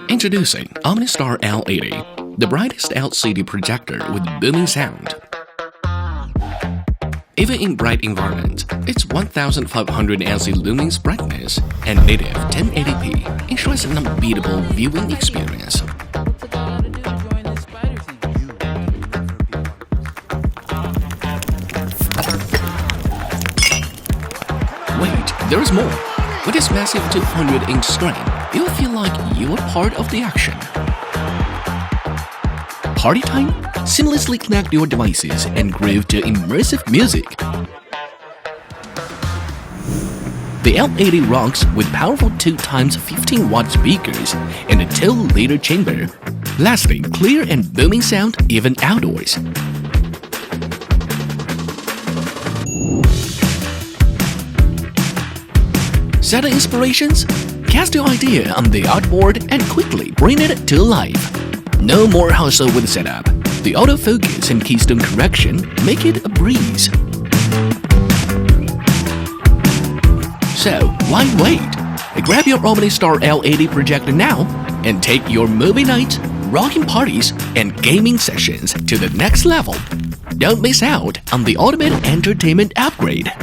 Introducing OmniStar L80, the brightest LCD projector with booming sound. Even in bright environment, its 1500 ANSI Lumens brightness and native 1080p ensures an unbeatable viewing experience. Wait, there's more! With this massive 200-inch screen, you'll feel like you're part of the action. Party time? Seamlessly connect your devices and groove to immersive music. The L80 rocks with powerful 2x 15-watt speakers and a 2-liter chamber, lasting clear and booming sound even outdoors. Set inspirations? Cast your idea on the artboard and quickly bring it to life. No more hassle with setup. The autofocus and keystone correction make it a breeze. So, why wait? Grab your OmniStar L80 projector now and take your movie nights, rocking parties, and gaming sessions to the next level. Don't miss out on the ultimate entertainment upgrade.